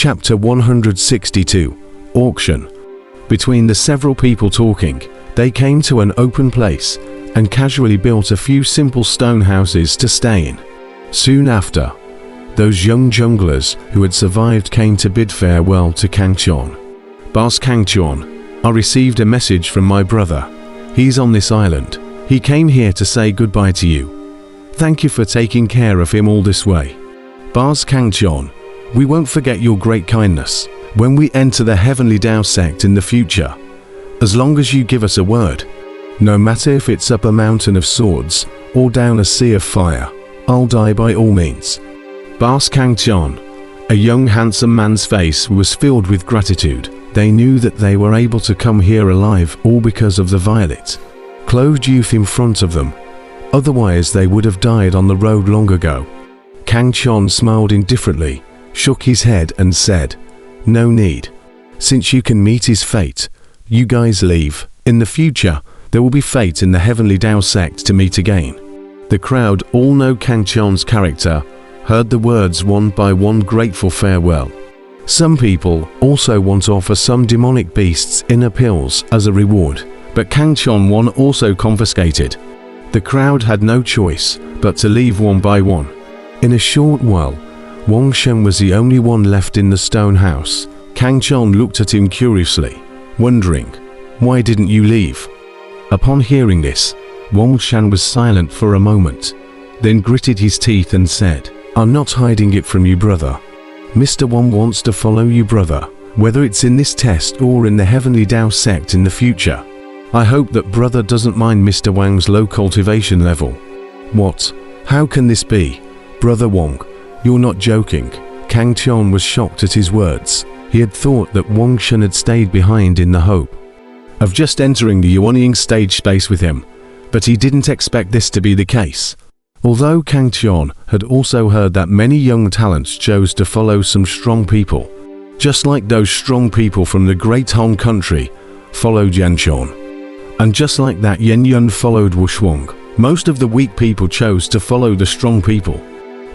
Chapter 162. Auction. Between the several people talking, they came to an open place and casually built a few simple stone houses to stay in. Soon after, those young junglers who had survived came to bid farewell to Kangchon. "Boss Kangchon, I received a message from my brother. He's on this island. He came here to say goodbye to you. Thank you for taking care of him all this way. Boss Kangchon, we won't forget your great kindness when we enter the Heavenly Tao sect in the future. As long as you give us a word, no matter if it's up a mountain of swords or down a sea of fire, I'll die by all means." Boss Kangchon, a young handsome man's face was filled with gratitude. They knew that they were able to come here alive all because of the violet clothed youth in front of them. Otherwise they would have died on the road long ago. Kangchon smiled indifferently, shook his head and said, "No need. Since you can meet his fate, you guys leave. In the future, there will be fate in the Heavenly Tao sect to meet again." The crowd, all know Kangchon's character, heard the words one by one grateful farewell. Some people also want to offer some demonic beasts inner pills as a reward, but Kangchon one also confiscated. The crowd had no choice but to leave one by one. In a short while, Wang Shen was the only one left in the stone house. Kangchon looked at him curiously, wondering, "Why didn't you leave?" Upon hearing this, Wang Shen was silent for a moment, then gritted his teeth and said, "I'm not hiding it from you, brother. Mr. Wang wants to follow you, brother, whether it's in this test or in the Heavenly Tao sect in the future. I hope that brother doesn't mind Mr. Wang's low cultivation level." "What? How can this be? Brother Wang, you're not joking." Kangchon was shocked at his words. He had thought that Wang Shen had stayed behind in the hope of just entering the Yuanying stage space with him, but he didn't expect this to be the case. Although Kangchon had also heard that many young talents chose to follow some strong people, just like those strong people from the Great Han country followed Yanchon. And just like that Yen Yun followed Wushuang, most of the weak people chose to follow the strong people.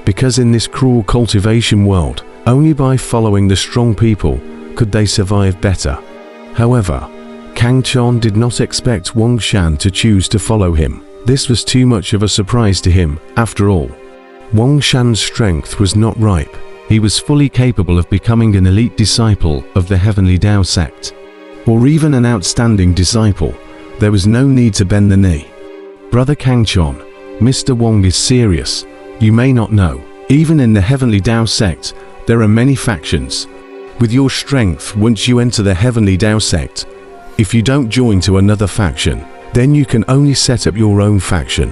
Because in this cruel cultivation world, only by following the strong people could they survive better. However, Kangchon did not expect Wang Shan to choose to follow him. This was too much of a surprise to him, after all. Wang Shan's strength was not ripe. He was fully capable of becoming an elite disciple of the Heavenly Tao sect, or even an outstanding disciple. There was no need to bend the knee. "Brother Kangchon, Mr. Wang is serious. You may not know, even in the Heavenly Tao sect, there are many factions. With your strength, once you enter the Heavenly Tao sect, if you don't join to another faction, then you can only set up your own faction.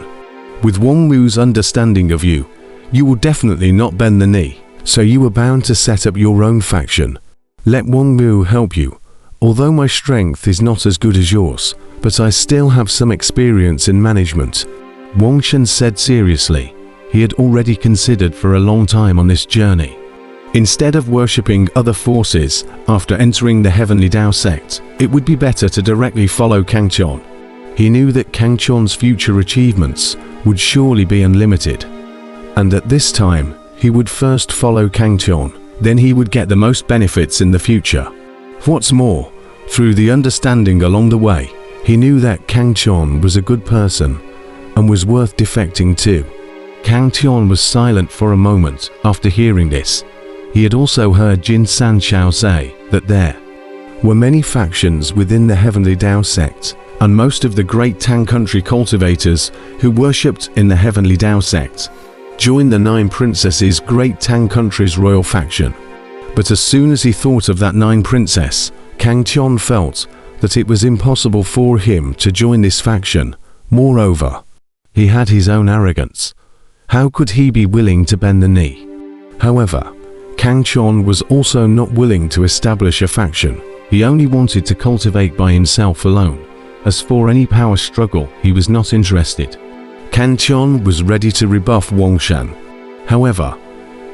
With Wang Wu's understanding of you, you will definitely not bend the knee, so you are bound to set up your own faction. Let Wang Wu help you. Although my strength is not as good as yours, but I still have some experience in management." Wang Shen said seriously. He had already considered for a long time on this journey. Instead of worshipping other forces after entering the Heavenly Tao sect, it would be better to directly follow Kangchon. He knew that Kangchon's future achievements would surely be unlimited, and at this time, he would first follow Kangchon, then he would get the most benefits in the future. What's more, through the understanding along the way, he knew that Kangchon was a good person and was worth defecting to. Kangchon was silent for a moment after hearing this. He had also heard Jin Sanchao say that there were many factions within the Heavenly Tao sect, and most of the Great Tang country cultivators who worshipped in the Heavenly Tao sect joined the 9 Princesses Great Tang country's royal faction. But as soon as he thought of that 9 princess, Kangchon felt that it was impossible for him to join this faction. Moreover, he had his own arrogance. How could he be willing to bend the knee? However, Kangchon was also not willing to establish a faction. He only wanted to cultivate by himself alone. As for any power struggle, he was not interested. Kangchon was ready to rebuff Wang Shan. However,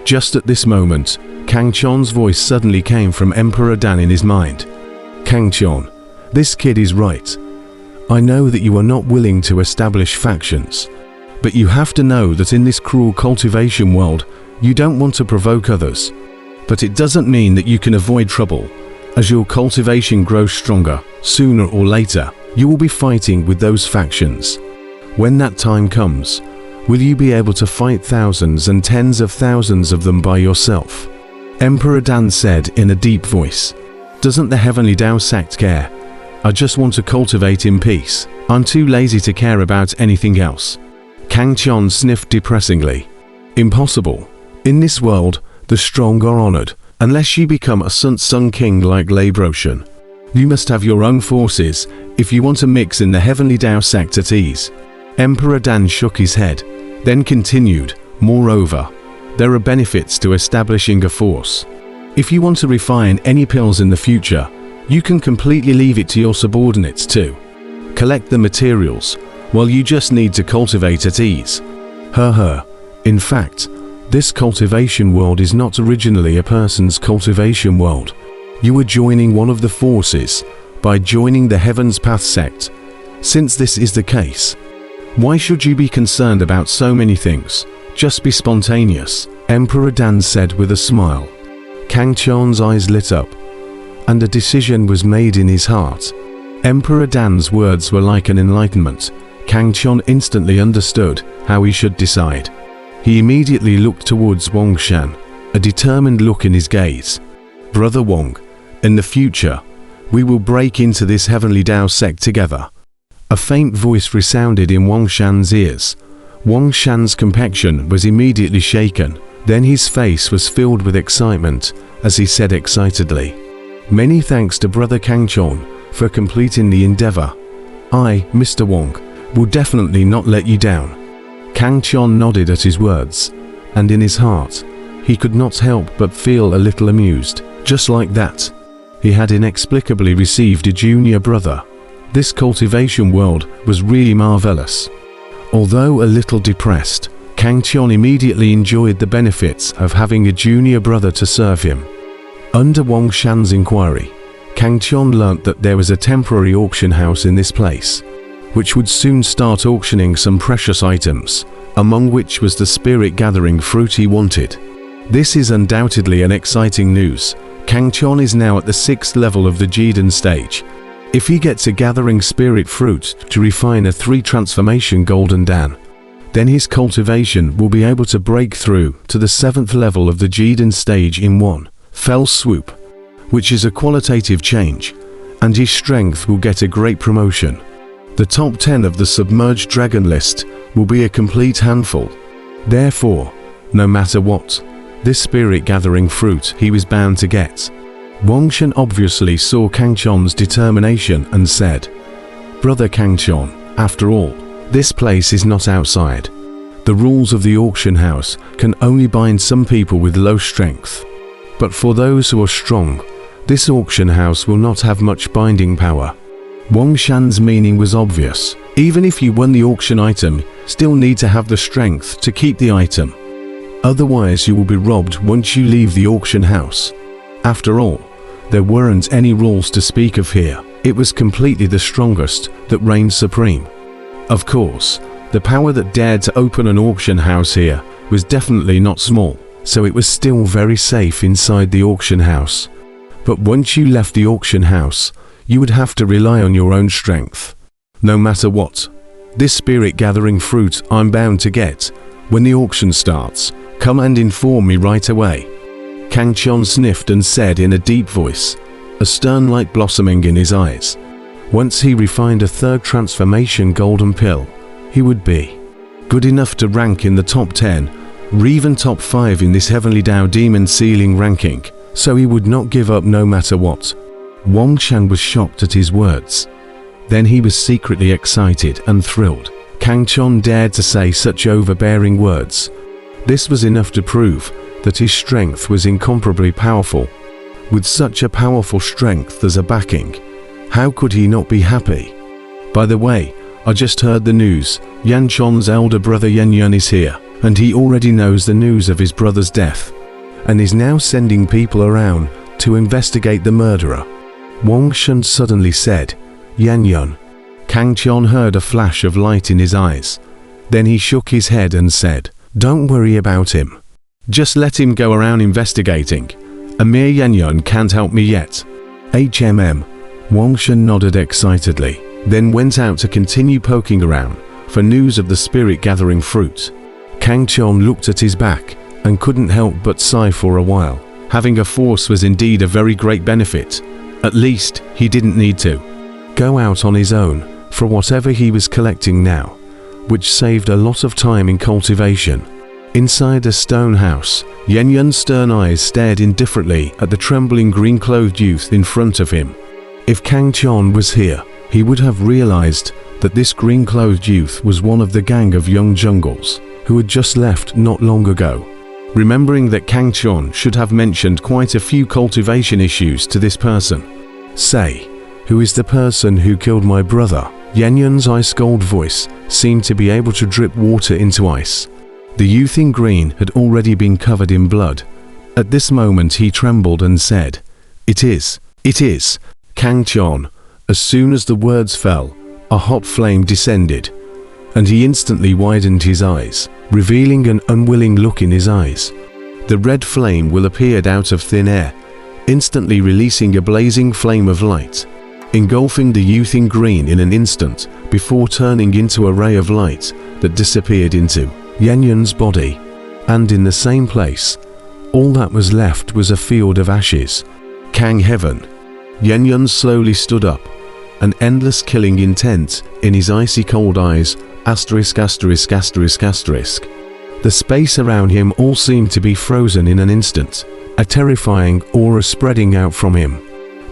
just at this moment, Kangchon's voice suddenly came from Emperor Dan in his mind. "Kangchon, this kid is right. I know that you are not willing to establish factions, but you have to know that in this cruel cultivation world, you don't want to provoke others. But it doesn't mean that you can avoid trouble. As your cultivation grows stronger, sooner or later, you will be fighting with those factions. When that time comes, will you be able to fight thousands and tens of thousands of them by yourself? Emperor Dan said in a deep voice. Doesn't the Heavenly Tao sect care? I just want to cultivate in peace. I'm too lazy to care about anything else. Kang Chon sniffed depressingly. Impossible. In this world, the strong are honored, unless you become a Sun King like Lei Broshan. You must have your own forces if you want to mix in the Heavenly Tao sect at ease. Emperor Dan shook his head, then continued, moreover, there are benefits to establishing a force. If you want to refine any pills in the future, you can completely leave it to your subordinates to collect the materials, while you just need to cultivate at ease. In fact, this cultivation world is not originally a person's cultivation world. You are joining one of the forces by joining the Heaven's Path sect. Since this is the case, why should you be concerned about so many things? Just be spontaneous, Emperor Dan said with a smile. Kang Chon's eyes lit up, and a decision was made in his heart. Emperor Dan's words were like an enlightenment. Kang Chon instantly understood how he should decide. He immediately looked towards Wang Shan, a determined look in his gaze. Brother Wang, in the future, we will break into this Heavenly Tao sect together. A faint voice resounded in Wang Shan's ears. Wang Shan's complexion was immediately shaken, then his face was filled with excitement as he said excitedly, "Many thanks to Brother Kang Chon for completing the endeavor. I, Mr. Wang, will definitely not let you down." Kang Chon nodded at his words, and in his heart, he could not help but feel a little amused. Just like that, he had inexplicably received a junior brother. This cultivation world was really marvelous. Although a little depressed, Kang Chon immediately enjoyed the benefits of having a junior brother to serve him. Under Wang Shan's inquiry, Kang Chon learnt that there was a temporary auction house in this place, which would soon start auctioning some precious items, among which was the spirit gathering fruit he wanted. This is undoubtedly an exciting news. Kang Chon is now at the 6th level of the Jidan stage. If he gets a gathering spirit fruit to refine a 3 transformation golden dan, then his cultivation will be able to break through to the 7th level of the Jidan stage in one fell swoop, which is a qualitative change, and his strength will get a great promotion. The top 10 of the submerged dragon list will be a complete handful. Therefore, no matter what, this spirit gathering fruit he was bound to get. Wang Shan obviously saw Kang Chon's determination and said, "Brother Kang Chon, after all, this place is not outside. The rules of the auction house can only bind some people with low strength. But for those who are strong, this auction house will not have much binding power." Wang Shan's meaning was obvious. Even if you won the auction item, still need to have the strength to keep the item. Otherwise you will be robbed once you leave the auction house. After all, there weren't any rules to speak of here. It was completely the strongest that reigned supreme. Of course, the power that dared to open an auction house here was definitely not small, so it was still very safe inside the auction house. But once you left the auction house, you would have to rely on your own strength. No matter what, this spirit gathering fruit I'm bound to get. When the auction starts, come and inform me right away. Kang Chon sniffed and said in a deep voice, a stern light blossoming in his eyes. Once he refined a 3rd transformation golden pill, he would be good enough to rank in the top 10, or even top 5 in this Heavenly Tao Demon ceiling ranking, so he would not give up no matter what. Wang Shan was shocked at his words. Then he was secretly excited and thrilled. Kang Chon dared to say such overbearing words. This was enough to prove that his strength was incomparably powerful. With such a powerful strength as a backing, how could he not be happy? By the way, I just heard the news. Yan Chon's elder brother Yan Yun is here, and he already knows the news of his brother's death, and is now sending people around to investigate the murderer. Wang Shan suddenly said, "Yan Yun." Kang Chon heard a flash of light in his eyes. Then he shook his head and said, "Don't worry about him. Just let him go around investigating. A mere Yanyan can't help me yet. Wuxia nodded excitedly, then went out to continue poking around for news of the spirit-gathering fruit. Kang Chon looked at his back and couldn't help but sigh for a while. Having a force was indeed a very great benefit. At least he didn't need to go out on his own for whatever he was collecting now, which saved a lot of time in cultivation. Inside a stone house, Yanyan's stern eyes stared indifferently at the trembling green-clothed youth in front of him. If Kang Chon was here, he would have realized that this green-clothed youth was one of the gang of young jungles who had just left not long ago. Remembering that Kang Chon should have mentioned quite a few cultivation issues to this person. "Say, who is the person who killed my brother?" Yanyan's ice-cold voice seemed to be able to drip water into ice. The youth in green had already been covered in blood. At this moment he trembled and said, It is, Kang Chon." As soon as the words fell, a hot flame descended, and he instantly widened his eyes, revealing an unwilling look in his eyes. The red flame will appeared out of thin air, instantly releasing a blazing flame of light, engulfing the youth in green in an instant before turning into a ray of light that disappeared into Yanyan's body. And in the same place, all that was left was a field of ashes. Kang Heaven. Yanyan slowly stood up, an endless killing intent in his icy cold eyes. The space around him all seemed to be frozen in an instant, a terrifying aura spreading out from him.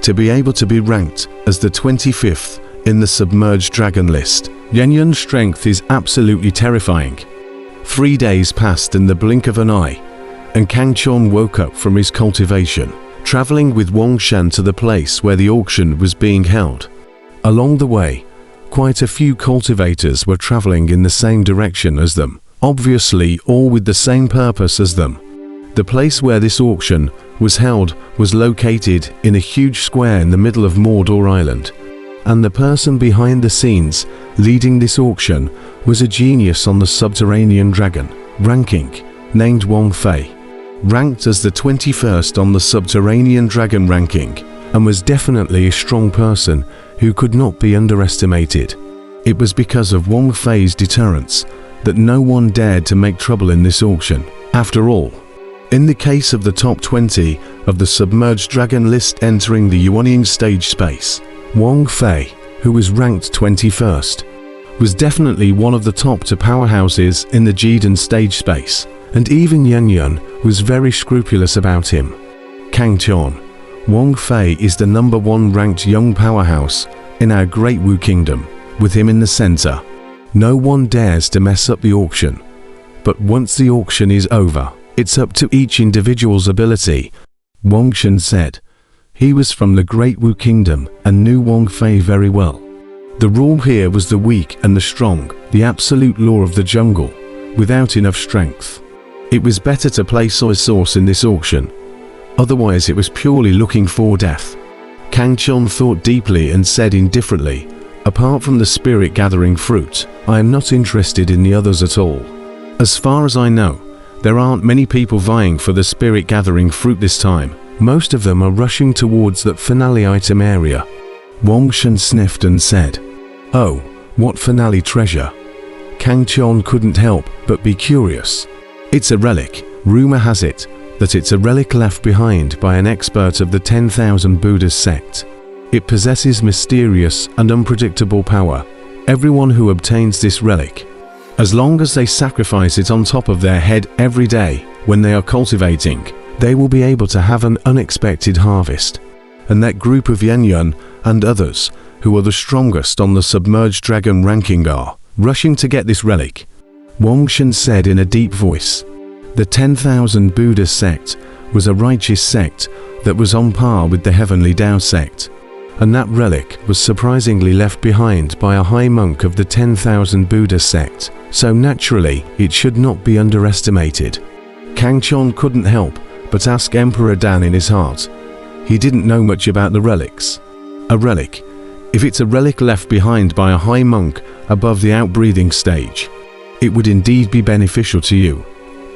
To be able to be ranked as the 25th in the submerged dragon list, Yanyan's strength is absolutely terrifying. 3 days passed in the blink of an eye, and Kang Chon woke up from his cultivation, traveling with Wuxia to the place where the auction was being held. Along the way, quite a few cultivators were traveling in the same direction as them, obviously all with the same purpose as them. The place where this auction was held was located in a huge square in the middle of Mordor Island, and the person behind the scenes leading this auction was a genius on the subterranean dragon ranking named Wang Fei, ranked as the 21st on the subterranean dragon ranking, and was definitely a strong person who could not be underestimated. It was because of Wang Fei's deterrence that no one dared to make trouble in this auction. After all, in the case of the top 20 of the submerged dragon list entering the Yuanying stage space, Wang Fei, who was ranked 21st, was definitely one of the top 2 powerhouses in the Jidan stage space, and even Yanyan was very scrupulous about him. Kang Chon, Wang Fei is the #1 ranked young powerhouse in our Great Wu Kingdom, with him in the center. No one dares to mess up the auction. But once the auction is over, it's up to each individual's ability, Wuxia said. He was from the Great Wu Kingdom and knew Wang Fei very well. The rule here was the weak and the strong, the absolute law of the jungle, without enough strength. It was better to play soy sauce in this auction. Otherwise it was purely looking for death. Kang Chon thought deeply and said indifferently, "Apart from the spirit-gathering fruit, I am not interested in the others at all. As far as I know, there aren't many people vying for the spirit-gathering fruit this time. Most of them are rushing towards that finale item area." Wuxia sniffed and said, "Oh, what finale treasure?" Kang Chon couldn't help but be curious. "It's a relic. Rumor has it that it's a relic left behind by an expert of the 10,000 Buddhas sect. It possesses mysterious and unpredictable power. Everyone who obtains this relic, as long as they sacrifice it on top of their head every day when they are cultivating, they will be able to have an unexpected harvest. And that group of Yanyan and others who are the strongest on the submerged dragon ranking are rushing to get this relic," Wuxia said in a deep voice. The 10,000 Buddha sect was a righteous sect that was on par with the Heavenly Tao sect, and that relic was surprisingly left behind by a high monk of the 10,000 Buddha sect, so naturally it should not be underestimated. Kang Chon couldn't help but ask Emperor Dan in his heart. He didn't know much about the relics. A relic. If it's a relic left behind by a high monk above the outbreathing stage, it would indeed be beneficial to you.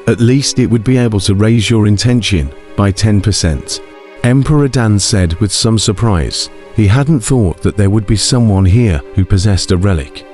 At least it would be able to raise your intention by 10%. Emperor Dan said with some surprise. He hadn't thought that there would be someone here who possessed a relic.